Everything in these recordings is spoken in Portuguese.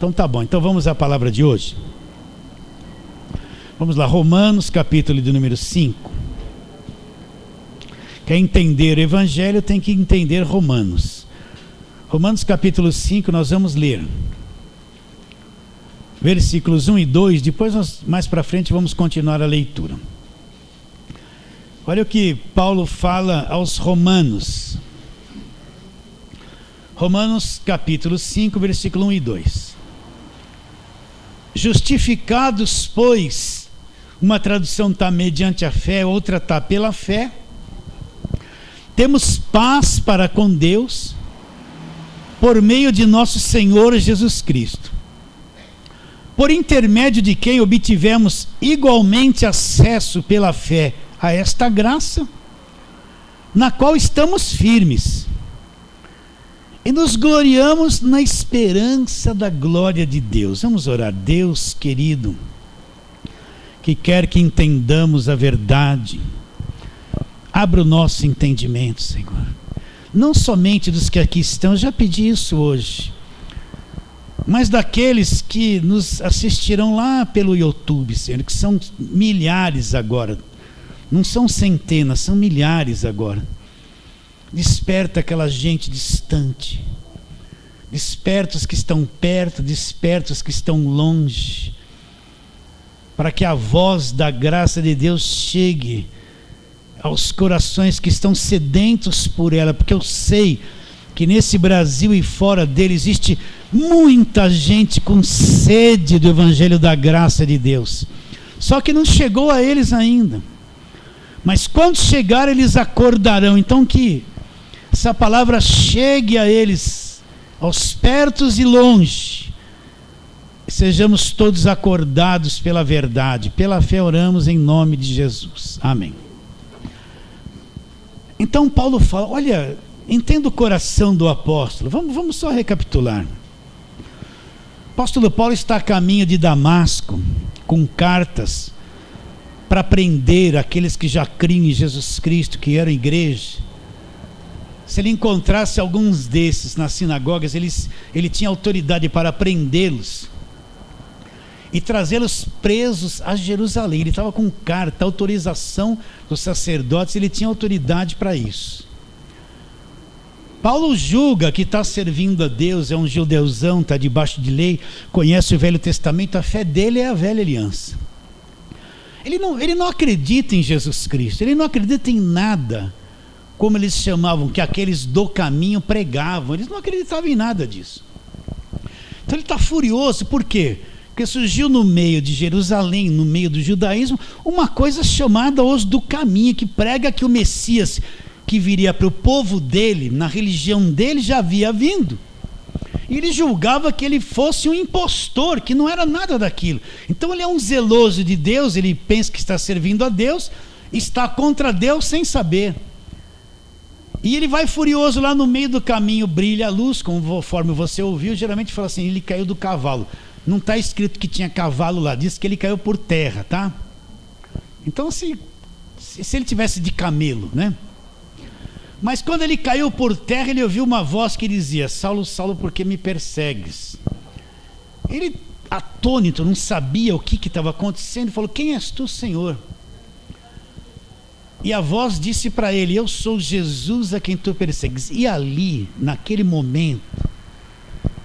Então tá bom, então vamos à palavra de hoje. Vamos lá, Romanos, capítulo de número 5. Quer entender o Evangelho, tem que entender Romanos. Romanos, capítulo 5, nós vamos ler versículos 1 e 2, depois mais para frente vamos continuar a leitura. Olha o que Paulo fala aos Romanos. Romanos, capítulo 5, versículo 1 e 2. Justificados, pois, uma tradução está mediante a fé, outra está pela fé, temos paz para com Deus, por meio de nosso Senhor Jesus Cristo, por intermédio de quem obtivemos igualmente acesso pela fé a esta graça, na qual estamos firmes, e nos gloriamos na esperança da glória de Deus. Vamos orar. Deus querido, que quer que entendamos a verdade, abra o nosso entendimento, Senhor. Não somente dos que aqui estão, eu já pedi isso hoje, mas daqueles que nos assistirão lá pelo YouTube, Senhor, que são milhares agora. Não são centenas, são milhares agora. Desperta aquela gente distante, desperta os que estão perto, desperta os que estão longe, para que a voz da graça de Deus chegue aos corações que estão sedentos por ela, porque eu sei que nesse Brasil e fora dele existe muita gente com sede do Evangelho da graça de Deus, só que não chegou a eles ainda, mas quando chegar eles acordarão. Então que essa palavra chegue a eles, aos pertos e longe, e sejamos todos acordados pela verdade. Pela fé oramos em nome de Jesus, amém. Então Paulo fala, olha, entenda o coração do apóstolo. Vamos só recapitular. O apóstolo Paulo está a caminho de Damasco, com cartas para prender aqueles que já criam em Jesus Cristo, que eram igreja. Se ele encontrasse alguns desses nas sinagogas, ele tinha autoridade para prendê-los e trazê-los presos a Jerusalém. Ele estava com carta, autorização dos sacerdotes, ele tinha autoridade para isso. Paulo julga que está servindo a Deus, é um judeuzão, está debaixo de lei, conhece o Velho Testamento, a fé dele é a velha aliança. Ele não acredita em Jesus Cristo, ele não acredita em nada, como eles chamavam, que aqueles do caminho pregavam. Eles não acreditavam em nada disso. Então ele está furioso, por quê? Porque surgiu no meio de Jerusalém, no meio do judaísmo, uma coisa chamada os do caminho, que prega que o Messias que viria para o povo dele, na religião dele, já havia vindo. E ele julgava que ele fosse um impostor, que não era nada daquilo. Então ele é um zeloso de Deus, ele pensa que está servindo a Deus, está contra Deus sem saber. E ele vai furioso lá no meio do caminho, brilha a luz, conforme você ouviu, geralmente fala assim, ele caiu do cavalo. Não está escrito que tinha cavalo lá, diz que ele caiu por terra, tá? Então se ele tivesse de camelo, né? Mas quando ele caiu por terra, ele ouviu uma voz que dizia, Saulo, Saulo, por que me persegues? Ele, atônito, não sabia o que estava acontecendo, falou, quem és tu, Senhor? E a voz disse para ele, eu sou Jesus a quem tu persegues. E ali, naquele momento,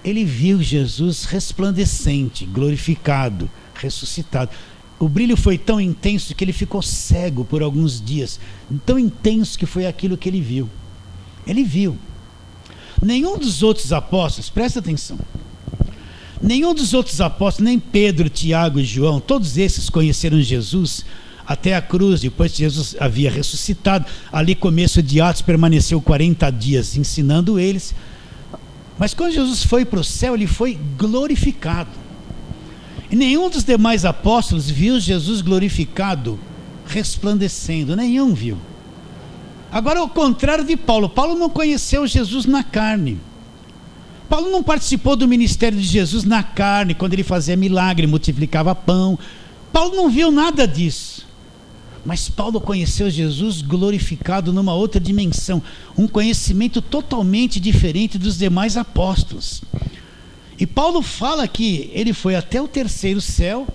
ele viu Jesus resplandecente, glorificado, ressuscitado. O brilho foi tão intenso que ele ficou cego por alguns dias. Tão intenso que foi aquilo que ele viu. Ele viu. Nenhum dos outros apóstolos, presta atenção, nenhum dos outros apóstolos, nem Pedro, Tiago e João, todos esses conheceram Jesus até a cruz, depois que Jesus havia ressuscitado. Ali, começo de Atos, permaneceu 40 dias ensinando eles. Mas quando Jesus foi para o céu, ele foi glorificado. E nenhum dos demais apóstolos viu Jesus glorificado, resplandecendo, nenhum viu. Agora, ao contrário de Paulo, Paulo não conheceu Jesus na carne. Paulo não participou do ministério de Jesus na carne, quando ele fazia milagre, multiplicava pão. Paulo não viu nada disso. Mas Paulo conheceu Jesus glorificado numa outra dimensão, um conhecimento totalmente diferente dos demais apóstolos. E Paulo fala que ele foi até o terceiro céu,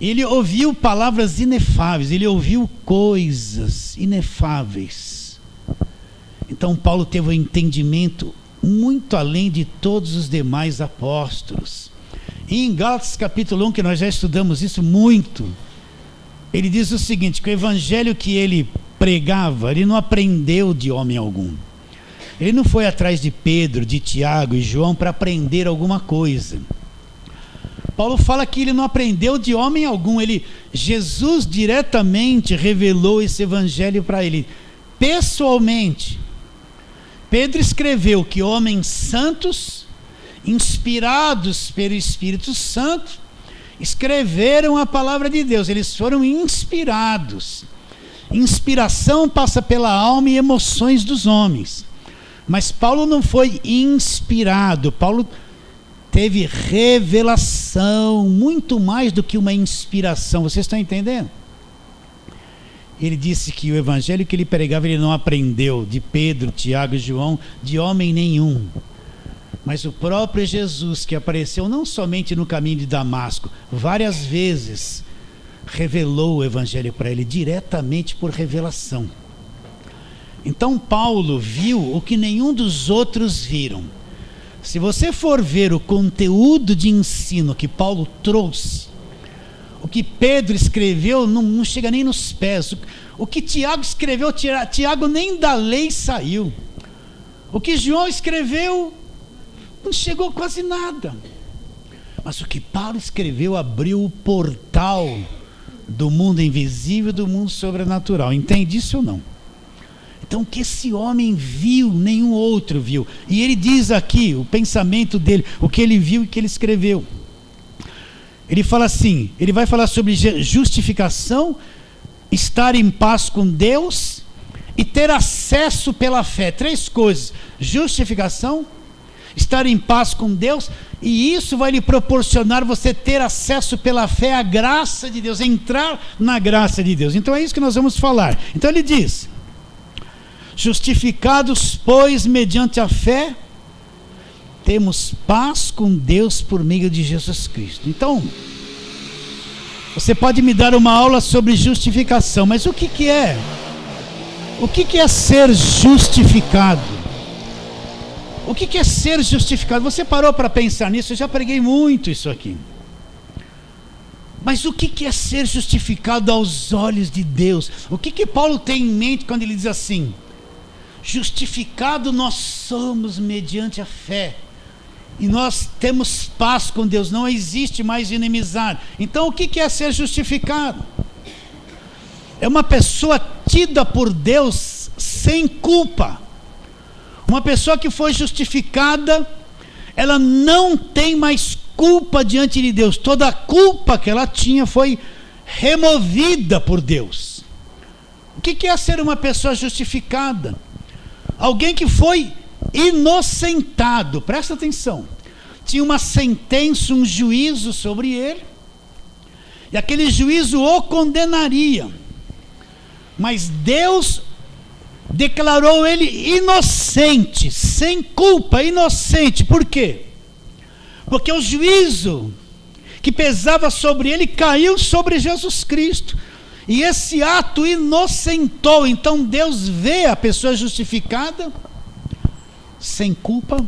ele ouviu palavras inefáveis, ele ouviu coisas inefáveis. Então Paulo teve um entendimento muito além de todos os demais apóstolos. E em Gálatas capítulo 1, que nós já estudamos isso muito, ele diz o seguinte, que o evangelho que ele pregava, ele não aprendeu de homem algum. Ele não foi atrás de Pedro, de Tiago e João para aprender alguma coisa. Paulo fala que ele não aprendeu de homem algum. Jesus diretamente revelou esse evangelho para ele, pessoalmente. Pedro escreveu que homens santos, inspirados pelo Espírito Santo, escreveram a palavra de Deus. Eles foram inspirados. Inspiração passa pela alma e emoções dos homens. Mas Paulo não foi inspirado. Paulo teve revelação, muito mais do que uma inspiração. Vocês estão entendendo? Ele disse que o evangelho que ele pregava, ele não aprendeu de Pedro, Tiago e João, de homem nenhum. Mas o próprio Jesus, que apareceu não somente no caminho de Damasco, várias vezes, revelou o evangelho para ele diretamente por revelação. Então Paulo viu o que nenhum dos outros viram. Se você for ver o conteúdo de ensino que Paulo trouxe, o que Pedro escreveu não chega nem nos pés. O que Tiago escreveu, Tiago nem da lei saiu. O que João escreveu, não chegou quase nada. Mas o que Paulo escreveu abriu o portal do mundo invisível, do mundo sobrenatural. Entende isso ou não? Então o que esse homem viu, nenhum outro viu. E ele diz aqui, o pensamento dele, o que ele viu e que ele escreveu. Ele fala assim, ele vai falar sobre justificação, estar em paz com Deus e ter acesso pela fé. 3 coisas: justificação, estar em paz com Deus, e isso vai lhe proporcionar você ter acesso pela fé à graça de Deus, entrar na graça de Deus. Então é isso que nós vamos falar. Então ele diz: justificados, pois, mediante a fé, temos paz com Deus por meio de Jesus Cristo. Então, você pode me dar uma aula sobre justificação, mas o que é? O que é ser justificado? O que é ser justificado? Você parou para pensar nisso? Eu já preguei muito isso aqui. Mas o que é ser justificado aos olhos de Deus? O que Paulo tem em mente quando ele diz assim: justificado nós somos mediante a fé, e nós temos paz com Deus, não existe mais inimizade. Então o que é ser justificado? É uma pessoa tida por Deus sem culpa. Uma pessoa que foi justificada, ela não tem mais culpa diante de Deus. Toda a culpa que ela tinha foi removida por Deus. O que é ser uma pessoa justificada? Alguém que foi inocentado, presta atenção, tinha uma sentença, um juízo sobre ele, e aquele juízo o condenaria, mas Deus declarou ele inocente, sem culpa, inocente. Por quê? Porque o juízo que pesava sobre ele caiu sobre Jesus Cristo, e esse ato inocentou. Então Deus vê a pessoa justificada, sem culpa,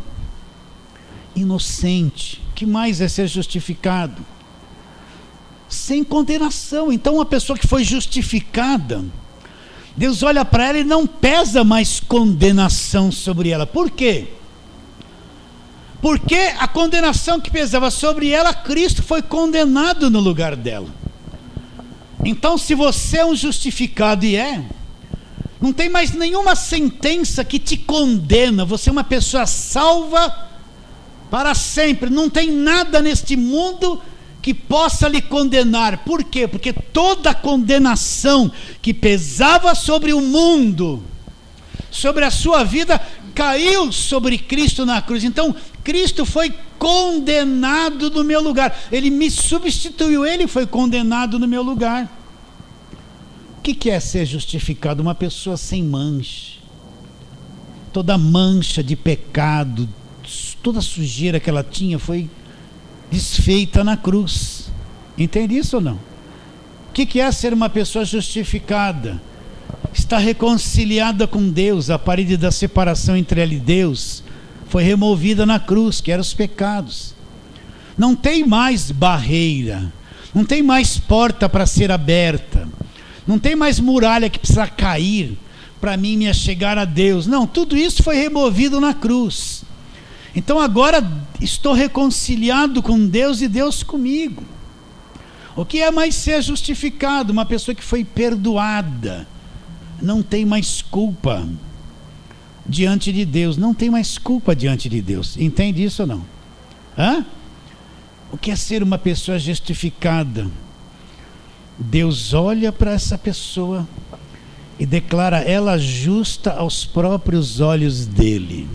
inocente. O que mais é ser justificado? Sem condenação. Então uma pessoa que foi justificada, Deus olha para ela e não pesa mais condenação sobre ela. Por quê? Porque a condenação que pesava sobre ela, Cristo foi condenado no lugar dela. Então, se você é um justificado, não tem mais nenhuma sentença que te condena. Você é uma pessoa salva para sempre. Não tem nada neste mundo que possa lhe condenar. Por quê? Porque toda a condenação que pesava sobre o mundo, sobre a sua vida, caiu sobre Cristo na cruz. Então Cristo foi condenado no meu lugar. Ele me substituiu, ele foi condenado no meu lugar. O que é ser justificado? Uma pessoa sem mancha. Toda mancha de pecado, toda a sujeira que ela tinha foi desfeita na cruz. Entende isso ou não? O que é ser uma pessoa justificada? Está reconciliada com Deus. A parede da separação entre ela e Deus foi removida na cruz, que eram os pecados. Não tem mais barreira, não tem mais porta para ser aberta, não tem mais muralha que precisa cair para mim me achegar a Deus. Não, tudo isso foi removido na cruz. Então agora estou reconciliado com Deus e Deus comigo. O que é mais ser justificado? Uma pessoa que foi perdoada, não tem mais culpa diante de Deus, não tem mais culpa diante de Deus. Entende isso ou não? Hã? O que é ser uma pessoa justificada? Deus olha para essa pessoa e declara ela justa aos próprios olhos dele.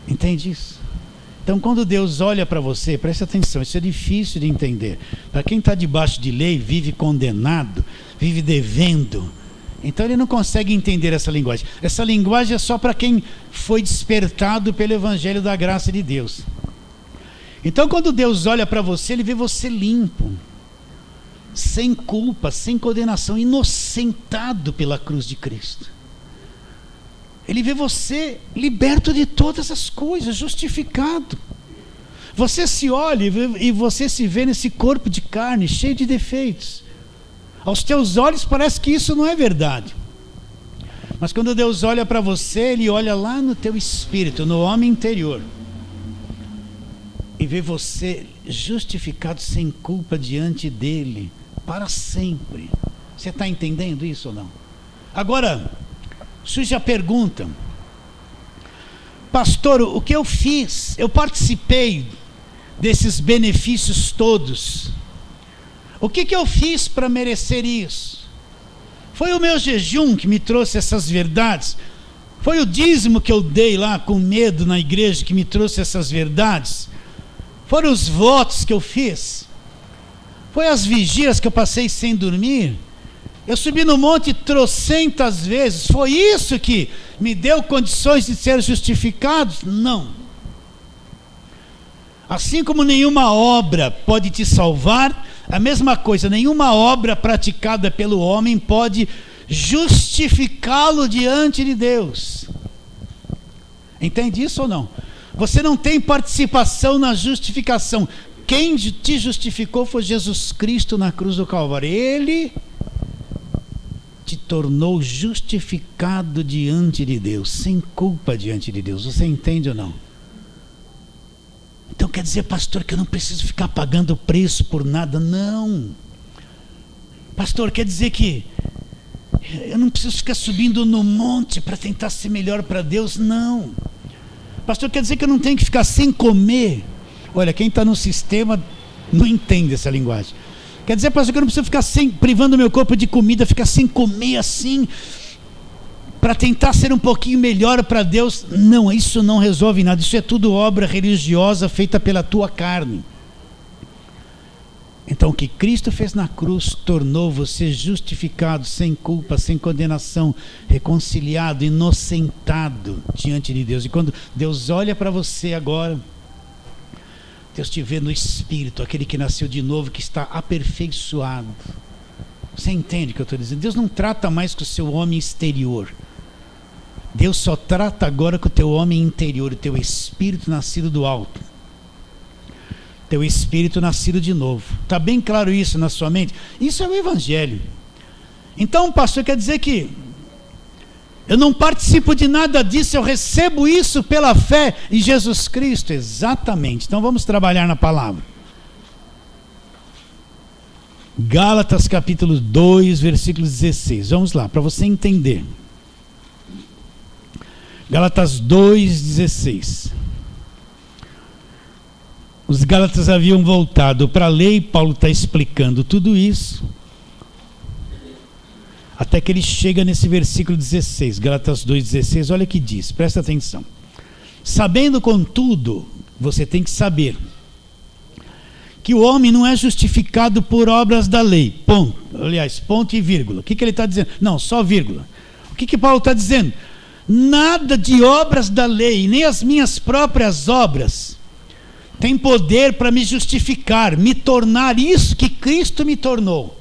Entende isso? Então quando Deus olha para você, preste atenção, isso é difícil de entender. Para quem está debaixo de lei, vive condenado, vive devendo, então ele não consegue entender essa linguagem. Essa linguagem é só para quem foi despertado pelo Evangelho da graça de Deus. Então quando Deus olha para você, ele vê você limpo, sem culpa, sem condenação, inocentado pela cruz de Cristo. Ele vê você liberto de todas as coisas, justificado. Você se olha e você se vê nesse corpo de carne, cheio de defeitos. Aos teus olhos parece que isso não é verdade. Mas quando Deus olha para você, Ele olha lá no teu espírito, no homem interior, e vê você justificado sem culpa diante dEle, para sempre. Você está entendendo isso ou não? Agora, surge a pergunta: pastor, o que eu fiz? Eu participei desses benefícios todos. O que eu fiz para merecer isso? Foi o meu jejum que me trouxe essas verdades? Foi o dízimo que eu dei lá com medo na igreja que me trouxe essas verdades? Foram os votos que eu fiz? Foi as vigílias que eu passei sem dormir? Eu subi no monte trocentas vezes? Foi isso que me deu condições de ser justificados? Não. Assim como nenhuma obra pode te salvar, a mesma coisa, nenhuma obra praticada pelo homem pode justificá-lo diante de Deus. Entende isso ou não? Você não tem participação na justificação. Quem te justificou foi Jesus Cristo na cruz do Calvário. Ele te tornou justificado diante de Deus, sem culpa diante de Deus. Você entende ou não? Então quer dizer, pastor, que eu não preciso ficar pagando preço por nada? Não. Pastor, quer dizer que eu não preciso ficar subindo no monte para tentar ser melhor para Deus? Não. Pastor, quer dizer que eu não tenho que ficar sem comer? Olha, quem está no sistema não entende essa linguagem. Quer dizer, pastor, que eu não preciso ficar privando o meu corpo de comida, ficar sem comer assim, para tentar ser um pouquinho melhor para Deus? Não, isso não resolve nada. Isso é tudo obra religiosa feita pela tua carne. Então o que Cristo fez na cruz tornou você justificado, sem culpa, sem condenação, reconciliado, inocentado diante de Deus. E quando Deus olha para você agora, Deus te vê no Espírito, aquele que nasceu de novo, que está aperfeiçoado. Você entende o que eu estou dizendo? Deus não trata mais com o seu homem exterior. Deus só trata agora com o teu homem interior, o teu espírito nascido do alto. Teu espírito nascido de novo. Está bem claro isso na sua mente? Isso é o Evangelho. Então, pastor, quer dizer que eu não participo de nada disso, eu recebo isso pela fé em Jesus Cristo? Exatamente. Então vamos trabalhar na palavra. Gálatas capítulo 2, versículo 16. Vamos lá, para você entender. Gálatas 2, 16. Os Gálatas haviam voltado para a lei, Paulo está explicando tudo isso, até que ele chega nesse versículo 16, Gálatas 2,16, olha o que diz, presta atenção. Sabendo, contudo, você tem que saber, que o homem não é justificado por obras da lei, ponto, aliás, ponto e vírgula. O que ele está dizendo? Não, só vírgula. O que Paulo está dizendo? nada de obras da lei, nem as minhas próprias obras, tem poder para me justificar, me tornar isso que Cristo me tornou.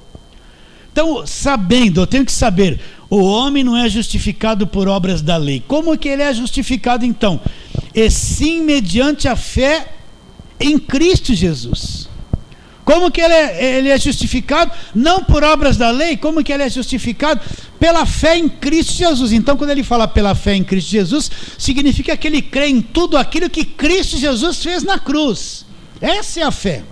Então, sabendo, eu tenho que saber, o homem não é justificado por obras da lei. Como que ele é justificado então? E sim mediante a fé em Cristo Jesus. Como que ele é justificado? Não por obras da lei. Como que ele é justificado? Pela fé em Cristo Jesus. Então, quando ele fala pela fé em Cristo Jesus, significa que ele crê em tudo aquilo que Cristo Jesus fez na cruz. Essa é a fé.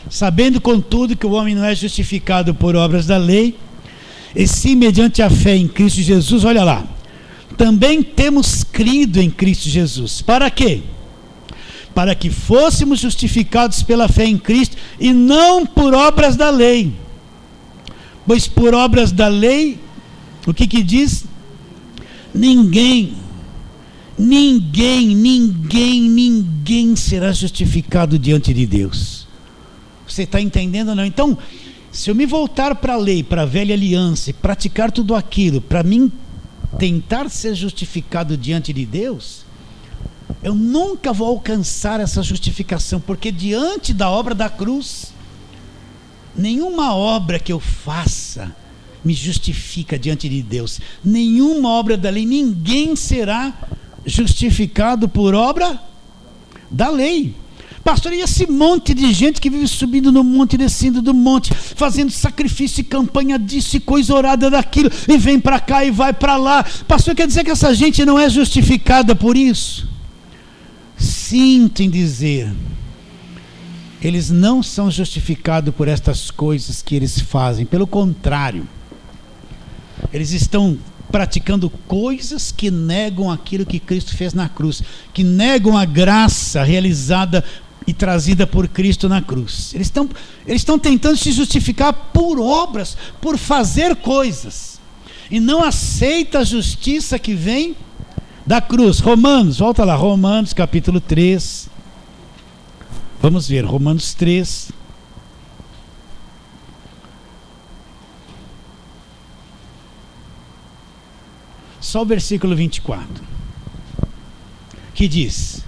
Sabendo, contudo, que o homem não é justificado por obras da lei, e sim mediante a fé em Cristo Jesus, olha lá, também temos crido em Cristo Jesus. Para quê? Para que fôssemos justificados pela fé em Cristo e não por obras da lei. Pois por obras da lei, o que diz? Ninguém será justificado diante de Deus. Você está entendendo ou não? Então, se eu me voltar para a lei, para a velha aliança, e praticar tudo aquilo, para mim tentar ser justificado diante de Deus, eu nunca vou alcançar essa justificação, porque diante da obra da cruz, nenhuma obra que eu faça me justifica diante de Deus. Nenhuma obra da lei, ninguém será justificado por obra da lei. Pastor, e esse monte de gente que vive subindo no monte, descendo do monte, fazendo sacrifício e campanha disso e coisa orada daquilo, e vem para cá e vai para lá. Pastor, quer dizer que essa gente não é justificada por isso? Sinto em dizer, eles não são justificados por estas coisas que eles fazem. Pelo contrário, eles estão praticando coisas que negam aquilo que Cristo fez na cruz, que negam a graça realizada e trazida por Cristo na cruz. Eles estão tentando se justificar por obras, por fazer coisas, e não aceita a justiça que vem da cruz. Romanos, volta lá, Romanos capítulo 3. Vamos ver, Romanos 3. Só o versículo 24. Que diz: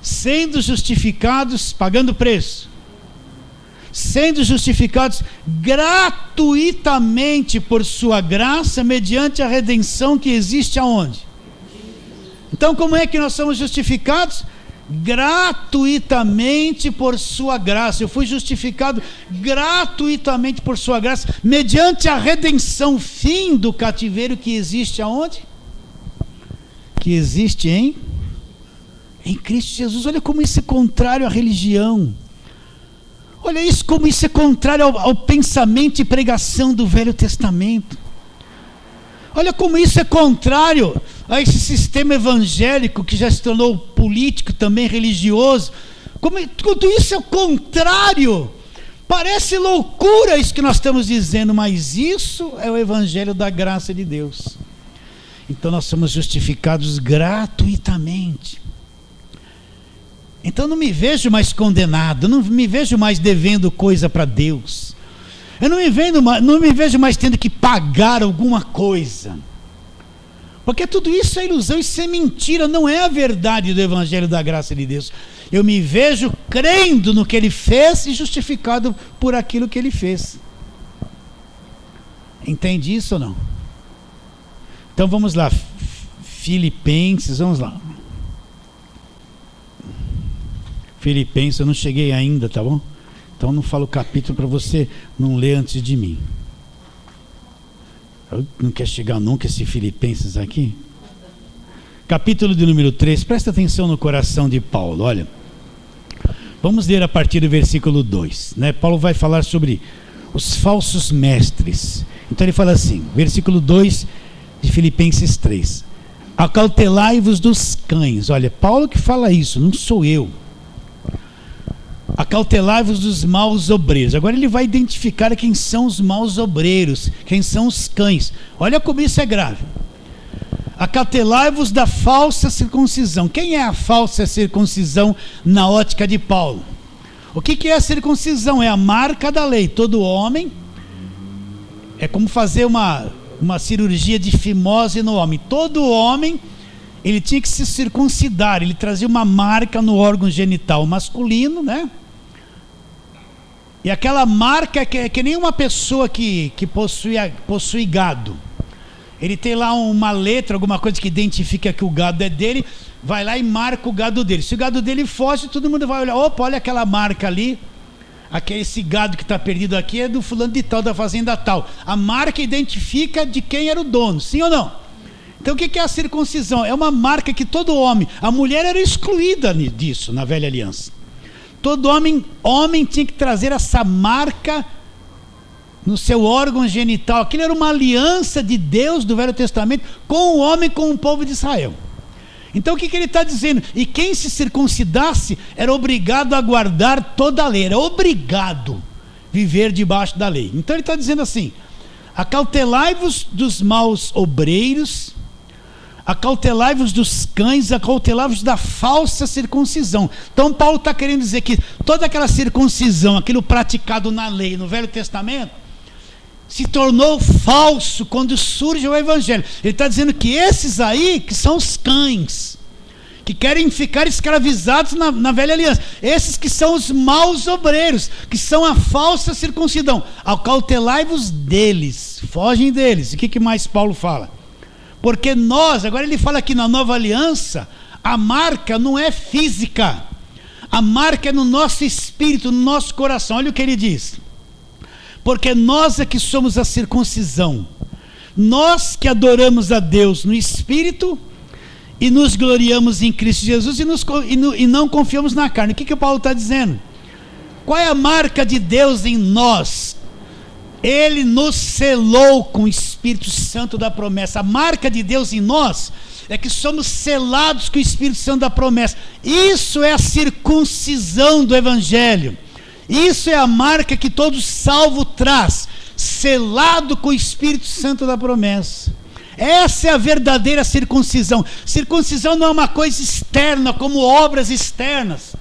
sendo justificados, pagando preço, sendo justificados gratuitamente por sua graça, mediante a redenção que existe aonde? Então, como é que nós somos justificados? Gratuitamente por sua graça. Eu fui justificado gratuitamente por sua graça, mediante a redenção, fim do cativeiro que existe aonde? Que existe em Cristo Jesus. Olha como isso é contrário à religião. Olha isso, como isso é contrário ao pensamento e pregação do Velho Testamento. Olha como isso é contrário a esse sistema evangélico que já se tornou político, também religioso. Tudo isso é o contrário. Parece loucura isso que nós estamos dizendo, mas isso é o evangelho da graça de Deus. Então nós somos justificados gratuitamente. Então não me vejo mais condenado, não me vejo mais devendo coisa para Deus. Eu não me vejo mais tendo que pagar alguma coisa. Porque tudo isso é ilusão, isso é mentira, não é a verdade do evangelho da graça de Deus. Eu me vejo crendo no que Ele fez e justificado por aquilo que Ele fez. Entende isso ou não? Então vamos lá, Filipenses, vamos lá. Filipenses, eu não cheguei ainda, tá bom? Então não falo o capítulo para você não ler antes de mim. Não quer chegar nunca esse Filipenses aqui? Capítulo de número 3, presta atenção no coração de Paulo, olha. Vamos ler a partir do versículo 2, né? Paulo vai falar sobre os falsos mestres. Então ele fala assim, versículo 2 de Filipenses 3. Acautelai-vos dos cães. Olha, Paulo que fala isso, não sou eu. Acautelai-vos dos maus obreiros. Agora ele vai identificar quem são os maus obreiros, quem são os cães. Olha como isso é grave. Acautelai-vos da falsa circuncisão. Quem é a falsa circuncisão na ótica de Paulo? O que é a circuncisão? É a marca da lei. Todo homem é como fazer uma uma cirurgia de fimose no homem. Todo homem, ele tinha que se circuncidar, ele trazia uma marca no órgão genital masculino, né? E aquela marca é que nem uma pessoa que possui gado. Ele tem lá uma letra, alguma coisa que identifica que o gado é dele, vai lá e marca o gado dele. Se o gado dele foge, todo mundo vai olhar, opa, olha aquela marca ali, esse gado que está perdido aqui é do fulano de tal, da fazenda tal. A marca identifica de quem era o dono, sim ou não? Então o que é a circuncisão? É uma marca que todo homem, a mulher era excluída disso na velha aliança. Todo homem tinha que trazer essa marca no seu órgão genital. Aquilo era uma aliança de Deus do Velho Testamento com o homem, com o povo de Israel. Então o que ele está dizendo? E quem se circuncidasse era obrigado a guardar toda a lei, era obrigado a viver debaixo da lei. Então ele está dizendo assim: acautelai-vos dos maus obreiros, acautelai-vos dos cães, acautelai-vos da falsa circuncisão. Então Paulo está querendo dizer que toda aquela circuncisão, aquilo praticado na lei, no Velho Testamento, se tornou falso quando surge o Evangelho. Ele está dizendo que esses aí, que são os cães, que querem ficar escravizados na velha aliança, esses que são os maus obreiros, que são a falsa circuncisão, acautelai-vos deles, fogem deles. E o que mais Paulo fala? Porque nós, agora ele fala aqui na nova aliança, a marca não é física, a marca é no nosso espírito, no nosso coração. Olha o que ele diz: porque nós é que somos a circuncisão, nós que adoramos a Deus no Espírito e nos gloriamos em Cristo Jesus e não confiamos na carne. O que o Paulo está dizendo? Qual é a marca de Deus em nós? Ele nos selou com o Espírito Santo da promessa. A marca de Deus em nós é que somos selados com o Espírito Santo da promessa. Isso é a circuncisão do Evangelho. Isso é a marca que todo salvo traz, selado com o Espírito Santo da promessa. Essa é a verdadeira circuncisão. Circuncisão não é uma coisa externa, como obras externas.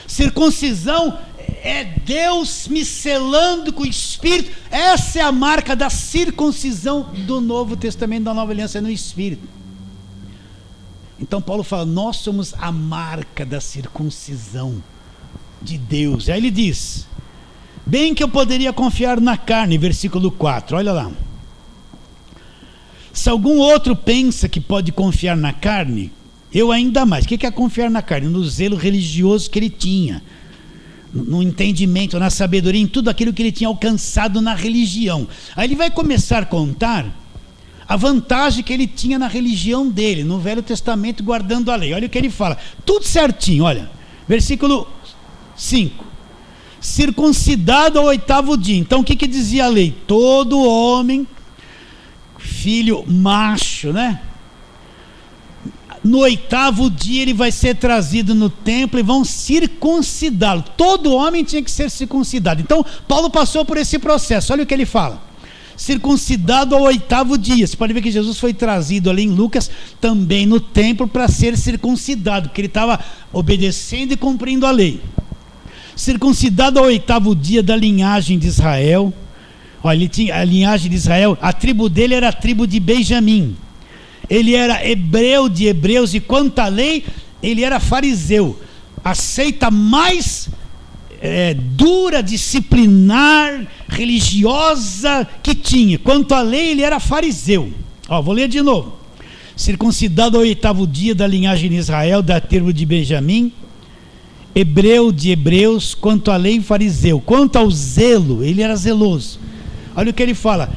Circuncisão é Deus me selando com o Espírito. Essa é a marca da circuncisão do Novo Testamento, da Nova Aliança, é no Espírito. Então Paulo fala, nós somos a marca da circuncisão de Deus. Aí ele diz: bem que eu poderia confiar na carne, versículo 4, olha lá. Se algum outro pensa que pode confiar na carne, eu ainda mais. O que é confiar na carne? No zelo religioso que ele tinha, no entendimento, na sabedoria, em tudo aquilo que ele tinha alcançado na religião. Aí ele vai começar a contar a vantagem que ele tinha na religião dele, no Velho Testamento, guardando a lei. Olha o que ele fala, tudo certinho, olha, versículo 5, circuncidado ao 8º dia. Então o que dizia a lei? Todo homem, filho macho, né? No 8º dia ele vai ser trazido no templo e vão circuncidá-lo. Todo homem tinha que ser circuncidado. Então Paulo passou por esse processo. Olha o que ele fala: circuncidado ao 8º dia. Você pode ver que Jesus foi trazido ali em Lucas também no templo para ser circuncidado, porque ele estava obedecendo e cumprindo a lei. Circuncidado ao 8º dia da linhagem de Israel. Olha, ele tinha a linhagem de Israel, a tribo dele era a tribo de Benjamim. Ele era hebreu de hebreus, e quanto à lei, ele era fariseu. A seita mais dura, disciplinar, religiosa que tinha. Quanto à lei, ele era fariseu. Vou ler de novo. Circuncidado ao 8º dia da linhagem de Israel, da tribo de Benjamim, hebreu de hebreus, quanto à lei, fariseu. Quanto ao zelo, ele era zeloso. Olha o que ele fala: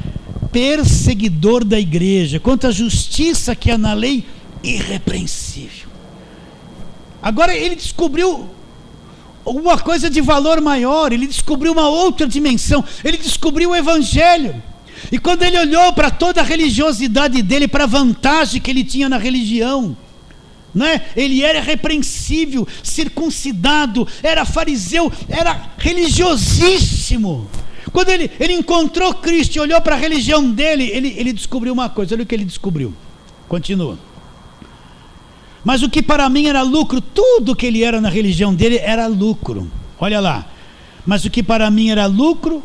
perseguidor da igreja. Quanto à justiça que há na lei, irrepreensível. Agora ele descobriu uma coisa de valor maior, ele descobriu uma outra dimensão, ele descobriu o Evangelho. E quando ele olhou para toda a religiosidade dele, para a vantagem que ele tinha na religião, né? Ele era irrepreensível, circuncidado, era fariseu, era religiosíssimo. Quando ele encontrou Cristo e olhou para a religião dele, ele descobriu uma coisa. Olha o que ele descobriu. Continua. Mas o que para mim era lucro, tudo que ele era na religião dele era lucro. Olha lá. Mas o que para mim era lucro,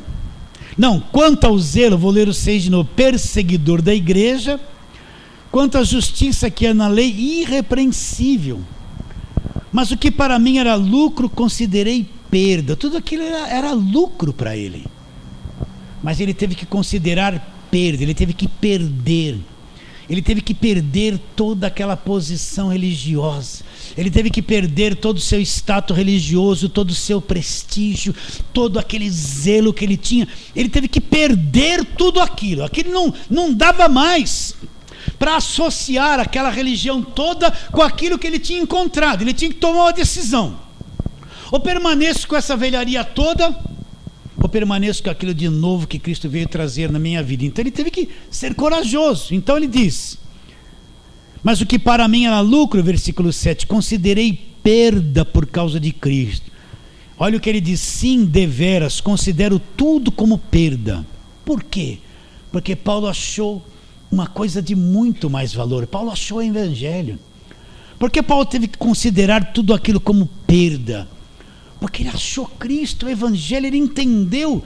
Não, quanto ao zelo, vou ler o 6 de novo, perseguidor da igreja, quanto à justiça que é na lei, irrepreensível. Mas o que para mim era lucro, considerei perda. Tudo aquilo era lucro para ele. Mas ele teve que considerar perda, ele teve que perder. Ele teve que perder toda aquela posição religiosa. Ele teve que perder todo o seu status religioso, todo o seu prestígio, todo aquele zelo que ele tinha. Ele teve que perder tudo aquilo. Aquilo não dava mais para associar aquela religião toda com aquilo que ele tinha encontrado. Ele tinha que tomar uma decisão. Ou permaneço com essa velharia toda, ou permaneço com aquilo de novo que Cristo veio trazer na minha vida. Então ele teve que ser corajoso. Então ele diz: mas o que para mim era lucro, versículo 7, considerei perda por causa de Cristo. Olha o que ele diz: sim, deveras, considero tudo como perda. Por quê? Porque Paulo achou uma coisa de muito mais valor. Paulo achou o evangelho. Por que Paulo teve que considerar tudo aquilo como perda? Porque ele achou Cristo, o evangelho, ele entendeu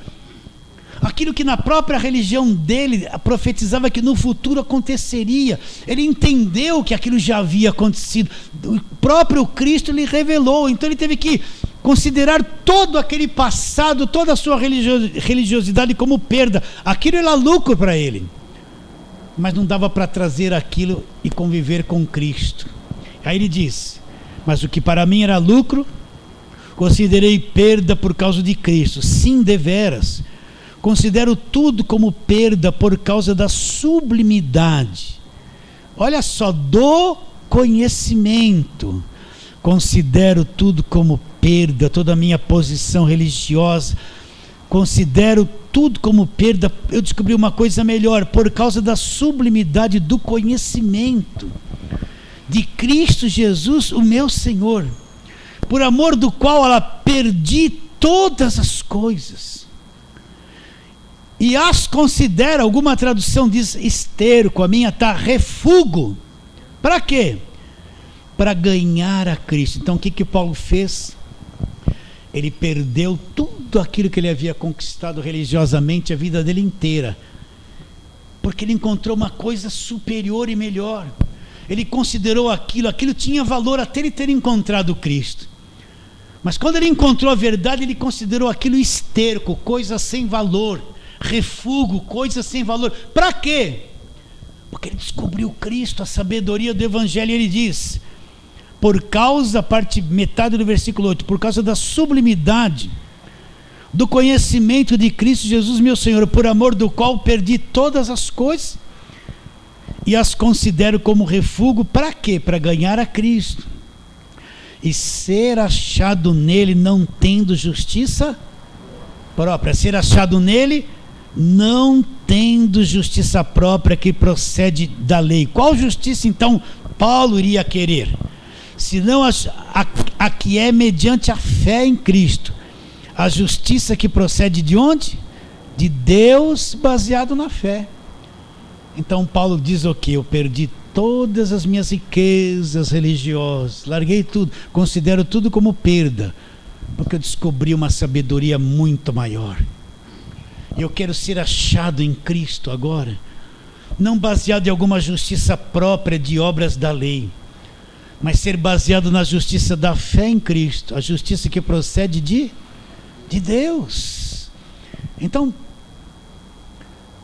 aquilo que na própria religião dele profetizava que no futuro aconteceria. Ele entendeu que aquilo já havia acontecido. O próprio Cristo lhe revelou. Então ele teve que considerar todo aquele passado, toda a sua religiosidade como perda. Aquilo era lucro para ele. Mas não dava para trazer aquilo e conviver com Cristo. Aí ele diz: mas o que para mim era lucro, considerei perda por causa de Cristo. Sim, deveras, considero tudo como perda por causa da sublimidade. Olha só, do conhecimento. Considero tudo como perda, toda a minha posição religiosa. Considero tudo como perda. Eu descobri uma coisa melhor, por causa da sublimidade do conhecimento de Cristo Jesus, o meu Senhor, por amor do qual ela perdi todas as coisas e as considera, alguma tradução diz esterco, a minha está refúgio. Para quê? Para ganhar a Cristo. Então o que Paulo fez? Ele perdeu tudo aquilo que ele havia conquistado religiosamente a vida dele inteira, porque ele encontrou uma coisa superior e melhor. Ele considerou aquilo tinha valor até ele ter encontrado Cristo. Mas quando ele encontrou a verdade, ele considerou aquilo esterco, coisa sem valor, refúgio, coisa sem valor. Para quê? Porque ele descobriu Cristo, a sabedoria do evangelho. Ele diz, por causa, metade do versículo 8, por causa da sublimidade do conhecimento de Cristo Jesus, meu Senhor, por amor do qual perdi todas as coisas e as considero como refúgio. Para quê? Para ganhar a Cristo e ser achado nele, não tendo justiça própria. Ser achado nele, não tendo justiça própria que procede da lei. Qual justiça então Paulo iria querer? Senão a que é mediante a fé em Cristo. A justiça que procede de onde? De Deus, baseado na fé. Então Paulo diz o quê? Eu perdi todas as minhas riquezas religiosas, larguei tudo, considero tudo como perda, porque eu descobri uma sabedoria muito maior. Eu quero ser achado em Cristo agora, não baseado em alguma justiça própria de obras da lei, mas ser baseado na justiça da fé em Cristo, a justiça que procede de Deus. Então,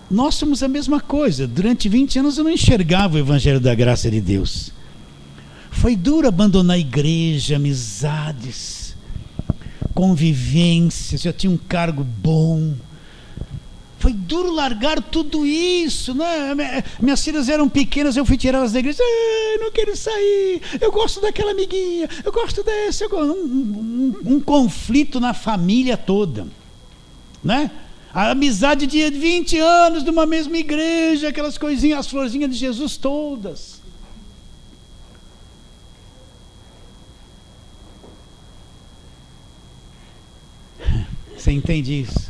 nós somos a mesma coisa. Durante 20 anos eu não enxergava o evangelho da graça de Deus. Foi duro abandonar a igreja, amizades, convivências. Eu tinha um cargo bom. Foi duro largar tudo isso, né? Minhas filhas eram pequenas, eu fui tirá-las da igreja. Não quero sair, eu gosto daquela amiguinha, eu gosto desse. Um conflito na família toda, né? A amizade de 20 anos de uma mesma igreja, aquelas coisinhas, as florzinhas de Jesus todas. Você entende isso?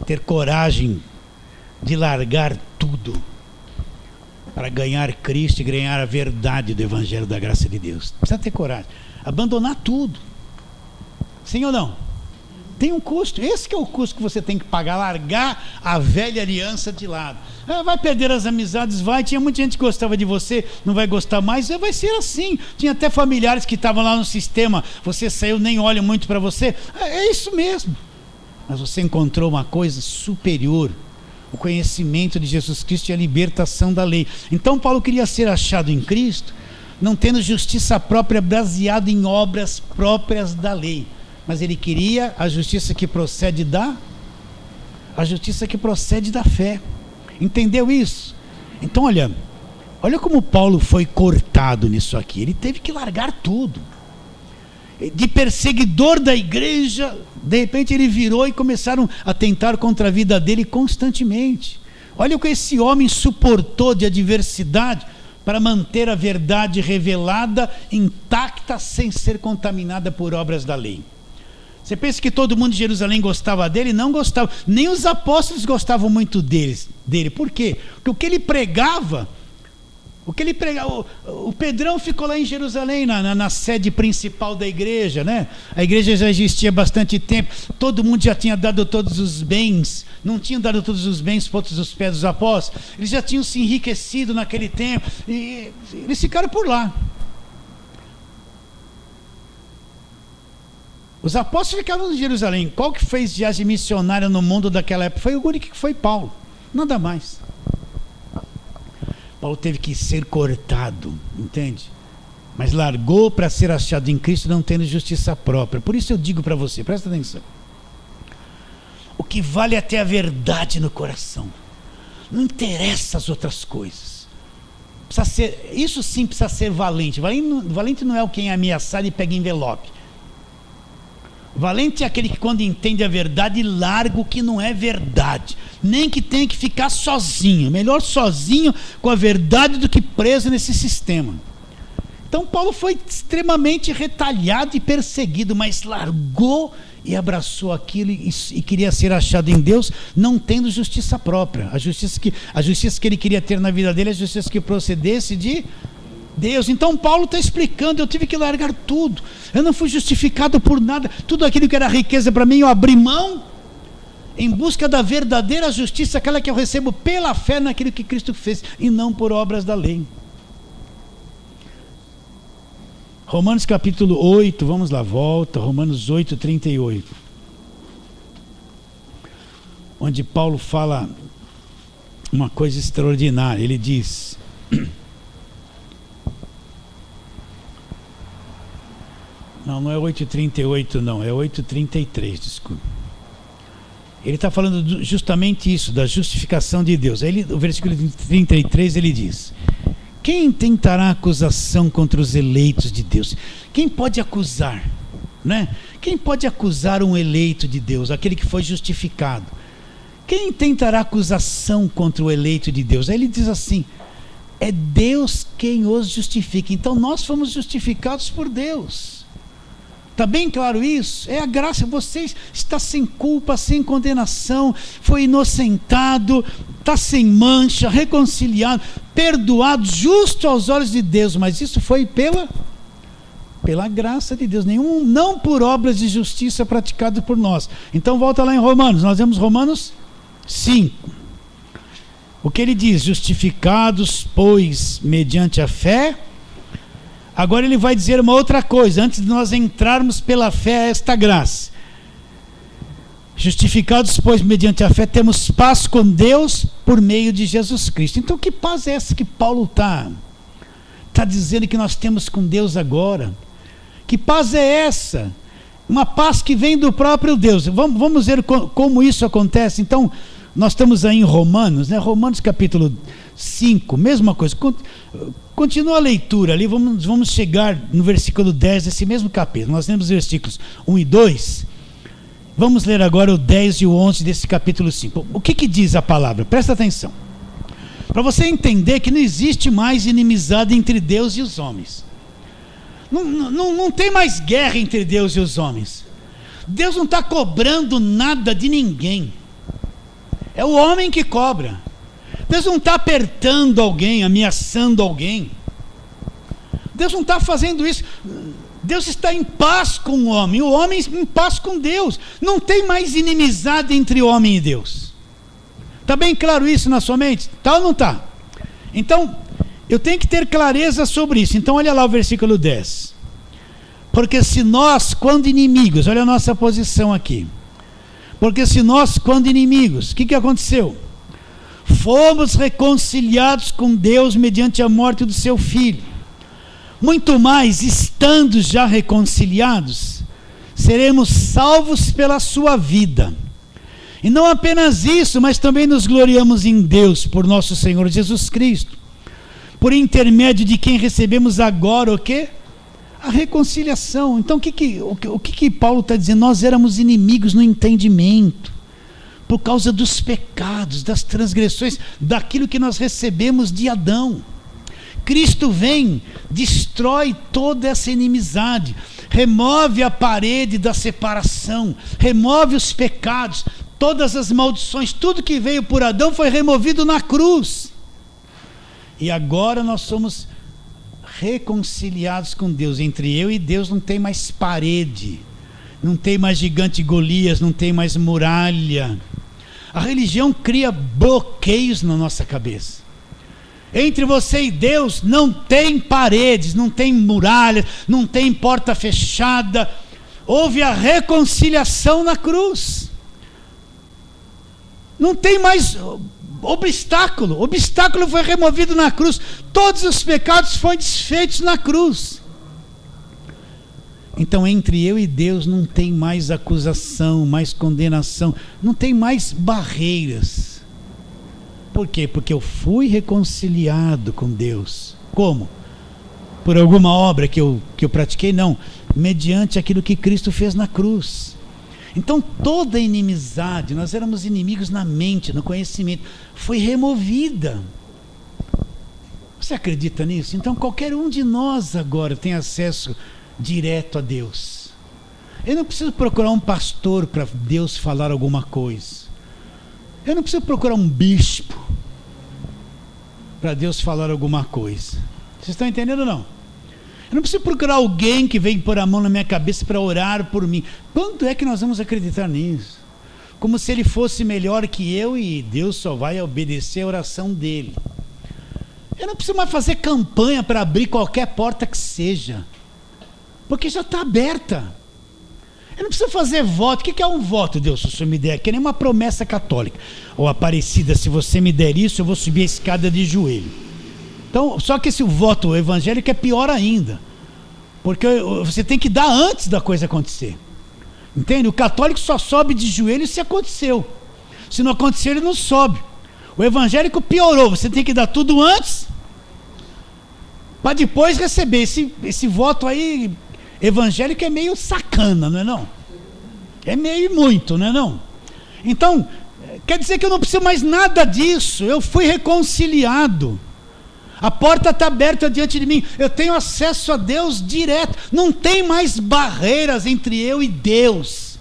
Ter coragem de largar tudo para ganhar Cristo e ganhar a verdade do evangelho da graça de Deus. Precisa ter coragem. Abandonar tudo. Sim ou não? Tem um custo. Esse que é o custo que você tem que pagar, largar a velha aliança de lado. Vai perder as amizades, vai. Tinha muita gente que gostava de você, não vai gostar mais, vai ser assim. Tinha até familiares que estavam lá no sistema, você saiu, nem olham muito para você. É isso mesmo. Mas você encontrou uma coisa superior, o conhecimento de Jesus Cristo e a libertação da lei. Então Paulo queria ser achado em Cristo, não tendo justiça própria baseada em obras próprias da lei, mas ele queria a justiça que procede da fé. Entendeu isso? Então olha como Paulo foi cortado nisso aqui. Ele teve que largar tudo. De perseguidor da igreja, de repente ele virou e começaram a tentar contra a vida dele constantemente. Olha o que esse homem suportou de adversidade para manter a verdade revelada intacta, sem ser contaminada por obras da lei. Você pensa que todo mundo de Jerusalém gostava dele? Não gostava. Nem os apóstolos gostavam muito dele. Por quê? Porque o que ele pregava, o Pedrão ficou lá em Jerusalém, na sede principal da igreja, né? A igreja já existia há bastante tempo, todo mundo já tinha dado todos os bens, não tinham dado todos os bens postos aos pés dos apóstolos, eles já tinham se enriquecido naquele tempo, e eles ficaram por lá. Os apóstolos ficavam em Jerusalém. Qual que fez viagem missionária no mundo daquela época? Foi o único que foi Paulo, nada mais. Paulo teve que ser cortado, entende? Mas largou para ser achado em Cristo, não tendo justiça própria. Por isso eu digo para você, presta atenção, o que vale é ter a verdade no coração, não interessa as outras coisas. Isso sim precisa ser valente. Valente não é quem é ameaçado e pega envelope. Valente é aquele que, quando entende a verdade, larga o que não é verdade, nem que tenha que ficar sozinho. Melhor sozinho com a verdade do que preso nesse sistema. Então Paulo foi extremamente retalhado e perseguido, mas largou e abraçou aquilo e queria ser achado em Deus, não tendo justiça própria. A justiça que ele queria ter na vida dele é a justiça que procedesse de Deus. Então Paulo está explicando: eu tive que largar tudo, eu não fui justificado por nada, tudo aquilo que era riqueza para mim eu abri mão, em busca da verdadeira justiça, aquela que eu recebo pela fé naquilo que Cristo fez, e não por obras da lei. Romanos capítulo 8, vamos lá, volta, Romanos 8, 38, onde Paulo fala uma coisa extraordinária. Ele diz: não é 8,38 não, é 8,33, desculpe. Ele está falando justamente isso, da justificação de Deus. Aí o versículo 33 ele diz: quem tentará acusação contra os eleitos de Deus? Quem pode acusar, né? Quem pode acusar um eleito de Deus, aquele que foi justificado? Quem tentará acusação contra o eleito de Deus? Aí ele diz assim: é Deus quem os justifica. Então nós fomos justificados por Deus. Está bem claro isso? É a graça. Você está sem culpa, sem condenação, foi inocentado, está sem mancha, reconciliado, perdoado, justo aos olhos de Deus. Mas isso foi pela graça de Deus, não por obras de justiça praticadas por nós. Então volta lá em Romanos, nós vemos Romanos 5. O que ele diz? Justificados, pois, mediante a fé. Agora ele vai dizer uma outra coisa, antes de nós entrarmos pela fé a esta graça. Justificados, pois, mediante a fé, temos paz com Deus por meio de Jesus Cristo. Então que paz é essa que Paulo está dizendo que nós temos com Deus agora? Que paz é essa? Uma paz que vem do próprio Deus. Vamos ver como isso acontece. Então, nós estamos aí em Romanos, né? Romanos capítulo 5, mesma coisa. Continua a leitura ali, vamos chegar no versículo 10 desse mesmo capítulo. Nós temos os versículos 1 e 2. Vamos ler agora o 10 e o 11 desse capítulo 5. O que diz a palavra? Presta atenção. Para você entender que não existe mais inimizade entre Deus e os homens. Não tem mais guerra entre Deus e os homens. Deus não está cobrando nada de ninguém. É o homem que cobra. Deus não está apertando alguém, ameaçando alguém. Deus não está fazendo isso. Deus está em paz com o homem em paz com Deus. Não tem mais inimizade entre o homem e Deus. Está bem claro isso na sua mente? Está ou não está? Então, eu tenho que ter clareza sobre isso. Então, olha lá o versículo 10. Porque se nós, quando inimigos, olha a nossa posição aqui. Porque se nós, quando inimigos, o que aconteceu? Fomos reconciliados com Deus mediante a morte do seu Filho. Muito mais, estando já reconciliados, seremos salvos pela sua vida. E não apenas isso, mas também nos gloriamos em Deus, por nosso Senhor Jesus Cristo, por intermédio de quem recebemos agora o quê? A reconciliação. Então o que Paulo está dizendo? Nós éramos inimigos no entendimento, por causa dos pecados, das transgressões, daquilo que nós recebemos de Adão. Cristo vem, destrói toda essa inimizade, remove a parede da separação, remove os pecados, todas as maldições, tudo que veio por Adão foi removido na cruz. E agora nós somos reconciliados com Deus. Entre eu e Deus não tem mais parede, não tem mais gigante Golias, não tem mais muralha. A religião cria bloqueios na nossa cabeça. Entre você e Deus não tem paredes, não tem muralhas, não tem porta fechada. Houve a reconciliação na cruz. Não tem mais obstáculo. O obstáculo foi removido na cruz. Todos os pecados foram desfeitos na cruz. Então, entre eu e Deus não tem mais acusação, mais condenação, não tem mais barreiras. Por quê? Porque eu fui reconciliado com Deus. Como? Por alguma obra que eu pratiquei? Não. Mediante aquilo que Cristo fez na cruz. Então, toda inimizade, nós éramos inimigos na mente, no conhecimento, foi removida. Você acredita nisso? Então, qualquer um de nós agora tem acesso direto a Deus. Eu não preciso procurar um pastor para Deus falar alguma coisa. Eu não preciso procurar um bispo para Deus falar alguma coisa. Vocês estão entendendo ou não? Eu não preciso procurar alguém que vem pôr a mão na minha cabeça para orar por mim. Quando é que nós vamos acreditar nisso? Como se ele fosse melhor que eu e Deus só vai obedecer a oração dele. Eu não preciso mais fazer campanha para abrir qualquer porta que seja, porque já está aberta. Eu não preciso fazer voto. O que é um voto, Deus? Se o Senhor me der, que nem uma promessa católica. Ou Aparecida, se você me der isso, eu vou subir a escada de joelho. Então, só que esse voto evangélico é pior ainda, porque você tem que dar antes da coisa acontecer. Entende? O católico só sobe de joelho se aconteceu. Se não aconteceu, ele não sobe. O evangélico piorou. Você tem que dar tudo antes, para depois receber. Esse voto aí evangélico é meio sacana, não é não? É meio muito, não é não? Então, quer dizer que eu não preciso mais nada disso. Eu fui reconciliado. A porta está aberta diante de mim. Eu tenho acesso a Deus direto. Não tem mais barreiras entre eu e Deus.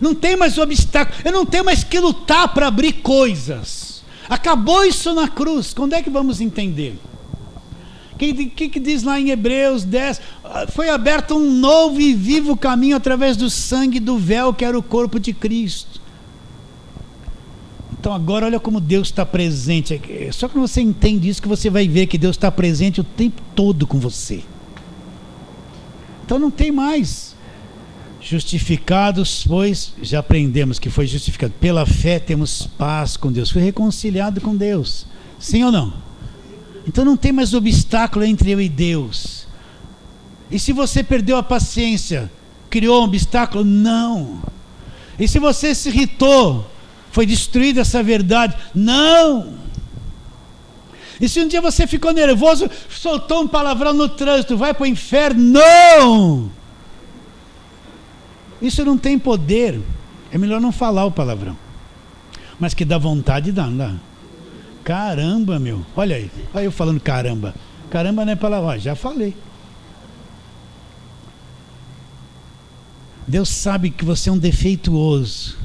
Não tem mais obstáculo. Eu não tenho mais que lutar para abrir coisas. Acabou isso na cruz. Quando é que vamos entender? O que diz lá em Hebreus 10? Foi aberto um novo e vivo caminho através do sangue do véu, que era o corpo de Cristo. Então agora olha como Deus está presente. Só que você entende isso que você vai ver que Deus está presente o tempo todo com você. Então não tem mais. Justificados, pois já aprendemos que foi justificado. Pela fé temos paz com Deus. Fui reconciliado com Deus. Sim ou não? Então não tem mais obstáculo entre eu e Deus. E se você perdeu a paciência, criou um obstáculo? Não. E se você se irritou, foi destruída essa verdade? Não. E se um dia você ficou nervoso, soltou um palavrão no trânsito, vai para o inferno? Não. Isso não tem poder. É melhor não falar o palavrão. Mas que dá vontade, dá, não dá? Caramba, meu. Olha aí. Olha eu falando caramba. Caramba não é palavra. Já falei. Deus sabe que você é um defeituoso.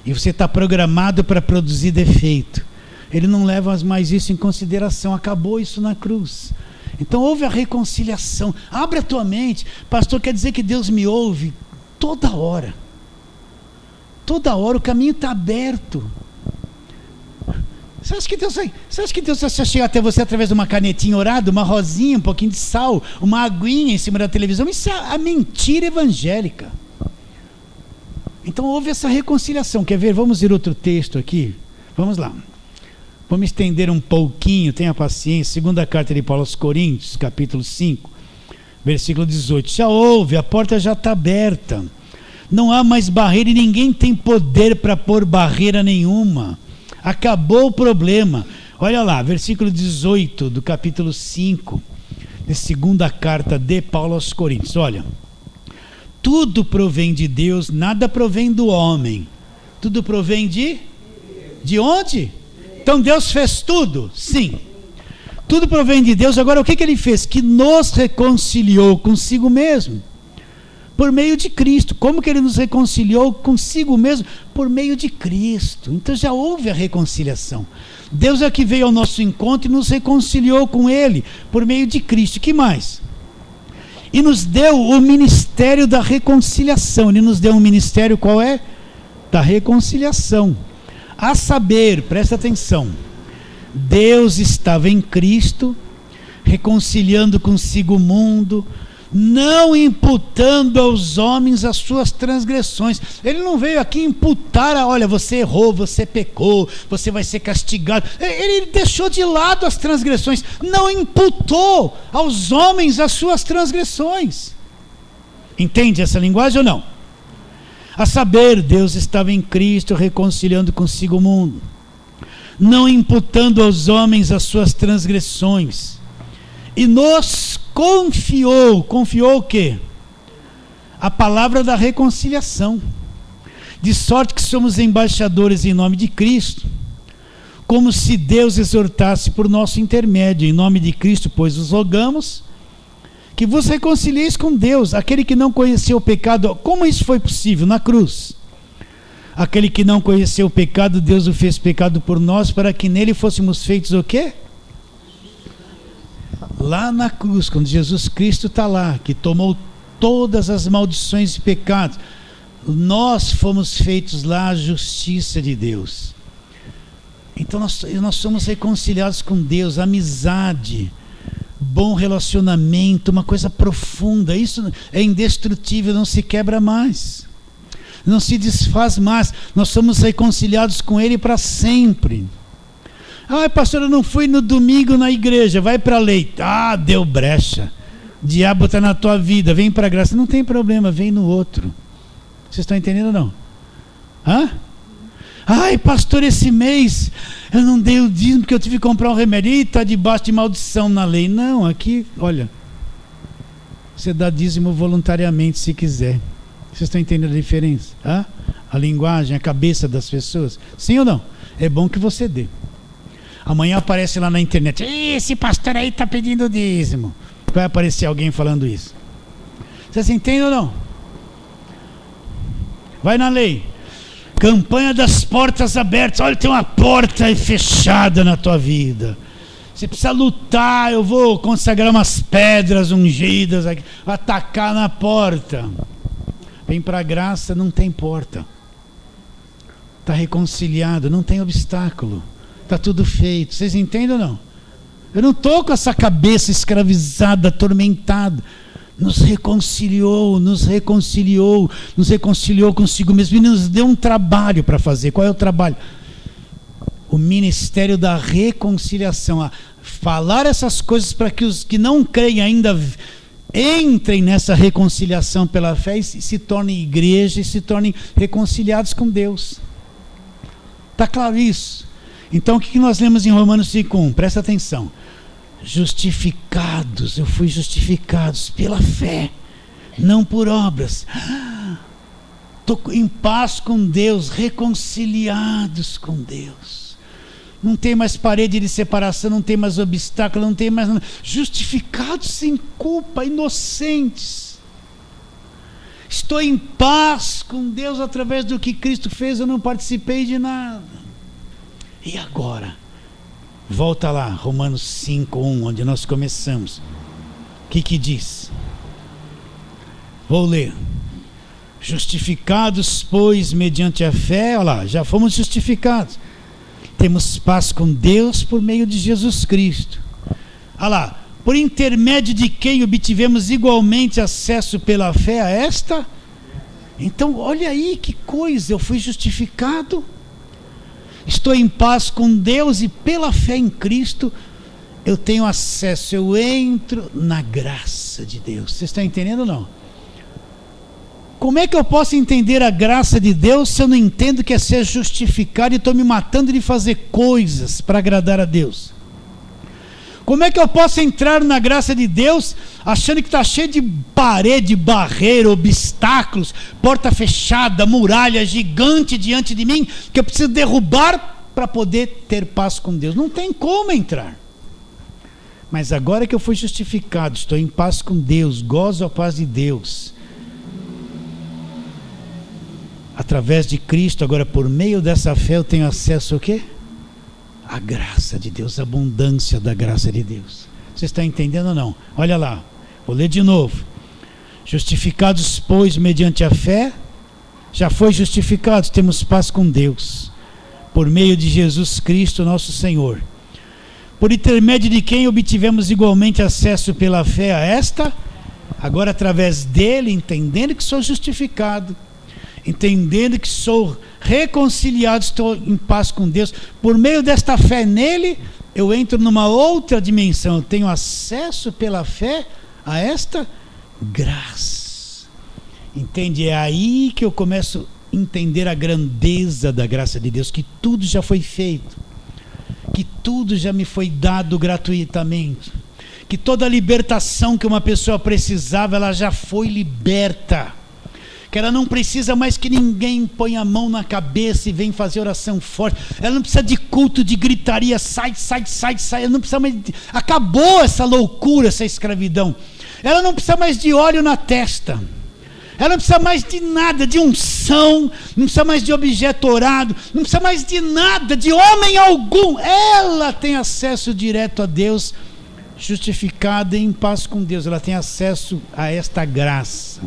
E você está programado para produzir defeito. Ele não leva mais isso em consideração. Acabou isso na cruz. Então houve a reconciliação. Abre a tua mente. Pastor, quer dizer que Deus me ouve toda hora. Toda hora o caminho está aberto. Você acha que Deus vai chegar até você através de uma canetinha orada, uma rosinha, um pouquinho de sal, uma aguinha em cima da televisão? Isso é a mentira evangélica. Então houve essa reconciliação. Quer ver? Vamos ver outro texto aqui. Vamos lá. Vamos estender um pouquinho, tenha paciência. Segunda carta de Paulo aos Coríntios, capítulo 5, versículo 18. Já houve, a porta já está aberta. Não há mais barreira e ninguém tem poder para pôr barreira nenhuma. Acabou o problema. Olha lá, versículo 18 do capítulo 5, de segunda carta de Paulo aos Coríntios. Olha, tudo provém de Deus, nada provém do homem. Tudo provém de onde? Então Deus fez tudo? Sim. Tudo provém de Deus. Agora o que ele fez? Que nos reconciliou consigo mesmo. Por meio de Cristo. Como que ele nos reconciliou consigo mesmo? Por meio de Cristo. Então já houve a reconciliação. Deus é que veio ao nosso encontro e nos reconciliou com ele, por meio de Cristo. Que mais? E nos deu o ministério da reconciliação. Ele nos deu um ministério, qual é? Da reconciliação. A saber, presta atenção, Deus estava em Cristo, reconciliando consigo o mundo, não imputando aos homens as suas transgressões. Ele não veio aqui imputar, olha, você errou, você pecou, você vai ser castigado. Ele deixou de lado as transgressões, não imputou aos homens as suas transgressões. Entende essa linguagem ou não? A saber, Deus estava em Cristo reconciliando consigo o mundo, não imputando aos homens as suas transgressões, e nos confiou o quê? A palavra da reconciliação, de sorte que somos embaixadores em nome de Cristo, como se Deus exortasse por nosso intermédio. Em nome de Cristo, pois, os rogamos que vos reconcilieis com Deus. Aquele que não conheceu o pecado, como isso foi possível? Na cruz. Aquele que não conheceu o pecado, Deus o fez pecado por nós, para que nele fôssemos feitos o quê? Lá na cruz, quando Jesus Cristo está lá, que tomou todas as maldições e pecados, nós fomos feitos lá a justiça de Deus. Então nós somos reconciliados com Deus, amizade, bom relacionamento, uma coisa profunda. Isso é indestrutível, não se quebra mais, não se desfaz mais. Nós somos reconciliados com Ele para sempre. Pastor, eu não fui no domingo na igreja, vai para a lei. Deu brecha, o diabo está na tua vida, vem para a graça. Não tem problema, vem no outro. Vocês estão entendendo ou não? Pastor, esse mês eu não dei o dízimo porque eu tive que comprar um remédio. Está debaixo de maldição na lei. Não, aqui, olha, você dá dízimo voluntariamente se quiser. Vocês estão entendendo a diferença? A linguagem, a cabeça das pessoas. Sim ou não? É bom que você dê. Amanhã aparece lá na internet, esse pastor aí está pedindo dízimo. Vai aparecer alguém falando isso. Vocês entendem ou não? Vai na lei. Campanha das portas abertas. Olha, tem uma porta fechada na tua vida. Você precisa lutar. Eu vou consagrar umas pedras ungidas aqui, atacar na porta. Vem para a graça, não tem porta. Está reconciliado, não tem obstáculo. Está tudo feito. Vocês entendem ou não? Eu não estou com essa cabeça escravizada, atormentada. Nos reconciliou consigo mesmo e nos deu um trabalho para fazer. Qual é o trabalho? O ministério da reconciliação, a falar essas coisas para que os que não creem ainda entrem nessa reconciliação pela fé e se tornem igreja e se tornem reconciliados com Deus. Está claro isso? Então o que nós lemos em Romanos 5:1? Presta atenção. Justificados, eu fui justificados pela fé, não por obras. Estou em paz com Deus, reconciliados com Deus. Não tem mais parede de separação, não tem mais obstáculo, não tem mais nada. Justificados sem culpa, inocentes. Estou em paz com Deus através do que Cristo fez, eu não participei de nada. E agora? Volta lá, Romanos 5:1, onde nós começamos. O que diz? Vou ler. Justificados, pois, mediante a fé, olha lá, já fomos justificados. Temos paz com Deus por meio de Jesus Cristo. Olha lá, por intermédio de quem obtivemos igualmente acesso pela fé a esta? Então, olha aí que coisa, eu fui justificado, estou em paz com Deus e pela fé em Cristo eu tenho acesso, eu entro na graça de Deus. Você está entendendo ou não? Como é que eu posso entender a graça de Deus se eu não entendo que é ser justificado e estou me matando de fazer coisas para agradar a Deus? Como é que eu posso entrar na graça de Deus achando que está cheio de parede, barreira, obstáculos, porta fechada, muralha gigante diante de mim, que eu preciso derrubar para poder ter paz com Deus? Não tem como entrar. Mas agora que eu fui justificado, estou em paz com Deus, gozo a paz de Deus, através de Cristo, agora por meio dessa fé eu tenho acesso ao quê? A graça de Deus, a abundância da graça de Deus. Você está entendendo ou não? Olha lá, vou ler de novo. Justificados, pois, mediante a fé, já foi justificados, temos paz com Deus, por meio de Jesus Cristo, nosso Senhor, por intermédio de quem obtivemos igualmente acesso pela fé a esta, agora através dele, entendendo que sou justificado, entendendo que sou reconciliado, estou em paz com Deus, por meio desta fé nele, eu entro numa outra dimensão, eu tenho acesso pela fé a esta graça. Entende? É aí que eu começo a entender a grandeza da graça de Deus, que tudo já foi feito, que tudo já me foi dado gratuitamente, que toda a libertação que uma pessoa precisava, ela já foi liberta, que ela não precisa mais que ninguém ponha a mão na cabeça e venha fazer oração forte, ela não precisa de culto, de gritaria, sai, ela não precisa mais acabou essa loucura, essa escravidão, ela não precisa mais de óleo na testa, ela não precisa mais de nada, de unção, não precisa mais de objeto orado, não precisa mais de nada, de homem algum, ela tem acesso direto a Deus, justificada e em paz com Deus, ela tem acesso a esta graça.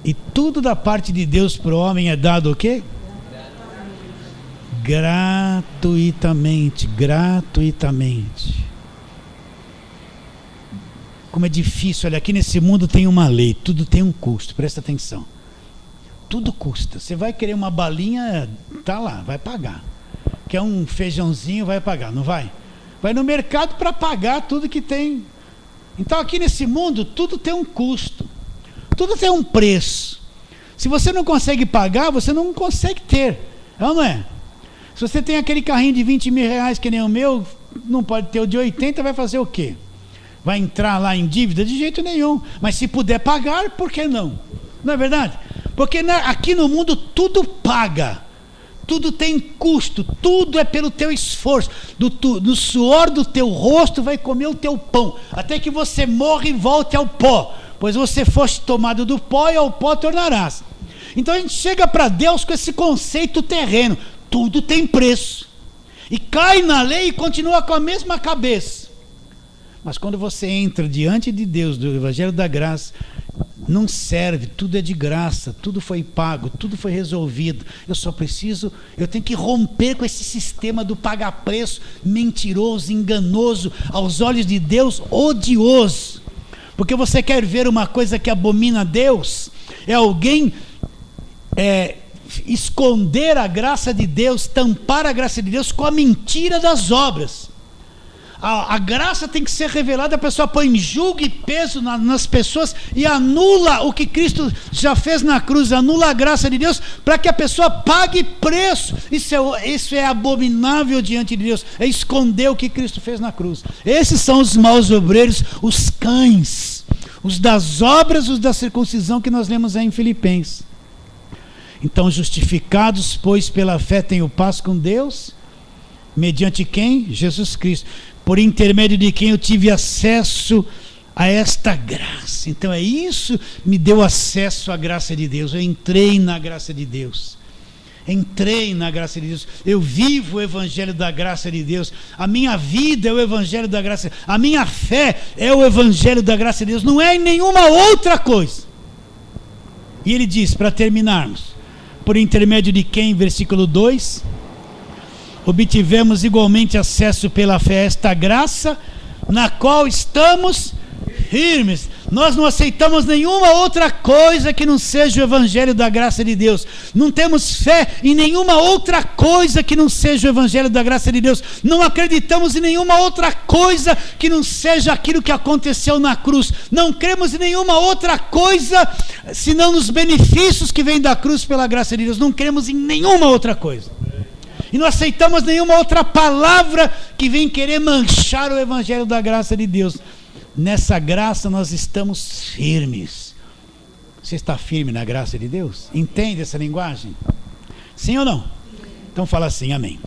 E tudo da parte de Deus para o homem é dado o quê? Gratuitamente. Como é difícil, olha, aqui nesse mundo tem uma lei, tudo tem um custo, presta atenção. Tudo custa. Você vai querer uma balinha, tá lá, vai pagar. Quer um feijãozinho, vai pagar, não vai? Vai no mercado para pagar tudo que tem. Então aqui nesse mundo, tudo tem um custo. Tudo tem um preço. Se você não consegue pagar, você não consegue ter. É ou não é? Se você tem aquele carrinho de 20 mil reais que nem o meu, não pode ter o de 80, vai fazer o quê? Vai entrar lá em dívida? De jeito nenhum. Mas se puder pagar, por que não? Não é verdade? Porque aqui no mundo tudo paga. Tudo tem custo. Tudo é pelo teu esforço. Do suor do teu rosto vai comer o teu pão. Até que você morra e volte ao pó. Pois você foste tomado do pó e ao pó tornarás. Então a gente chega para Deus com esse conceito terreno. Tudo tem preço. E cai na lei e continua com a mesma cabeça. Mas quando você entra diante de Deus, do Evangelho da Graça, não serve, tudo é de graça, tudo foi pago, tudo foi resolvido. Eu tenho que romper com esse sistema do pagar preço mentiroso, enganoso, aos olhos de Deus, odioso. Porque você quer ver uma coisa que abomina a Deus? É alguém esconder a graça de Deus, tampar a graça de Deus com a mentira das obras. A graça tem que ser revelada, a pessoa põe julgo e peso nas pessoas e anula o que Cristo já fez na cruz, anula a graça de Deus para que a pessoa pague preço. Isso é abominável diante de Deus, é esconder o que Cristo fez na cruz. Esses são os maus obreiros, os cães, os das obras, os da circuncisão que nós lemos aí em Filipenses. Então, justificados, pois pela fé tenho paz com Deus, mediante quem? Jesus Cristo, por intermédio de quem eu tive acesso a esta graça. Então é isso, me deu acesso à graça de Deus, eu entrei na graça de Deus. entrei na graça de Deus, eu vivo o evangelho da graça de Deus, a minha vida é o evangelho da graça, a minha fé é o evangelho da graça de Deus, não é em nenhuma outra coisa. E ele diz, para terminarmos, por intermédio de quem, versículo 2, obtivemos igualmente acesso pela fé a esta graça, na qual estamos firmes. Nós não aceitamos nenhuma outra coisa que não seja o evangelho da graça de Deus. Não temos fé em nenhuma outra coisa que não seja o evangelho da graça de Deus. Não acreditamos em nenhuma outra coisa que não seja aquilo que aconteceu na cruz. Não cremos em nenhuma outra coisa senão nos benefícios que vêm da cruz pela graça de Deus. Não cremos em nenhuma outra coisa. E não aceitamos nenhuma outra palavra que vem querer manchar o evangelho da graça de Deus. Nessa graça nós estamos firmes. Você está firme na graça de Deus? Entende essa linguagem? Sim ou não? Então fala assim, amém.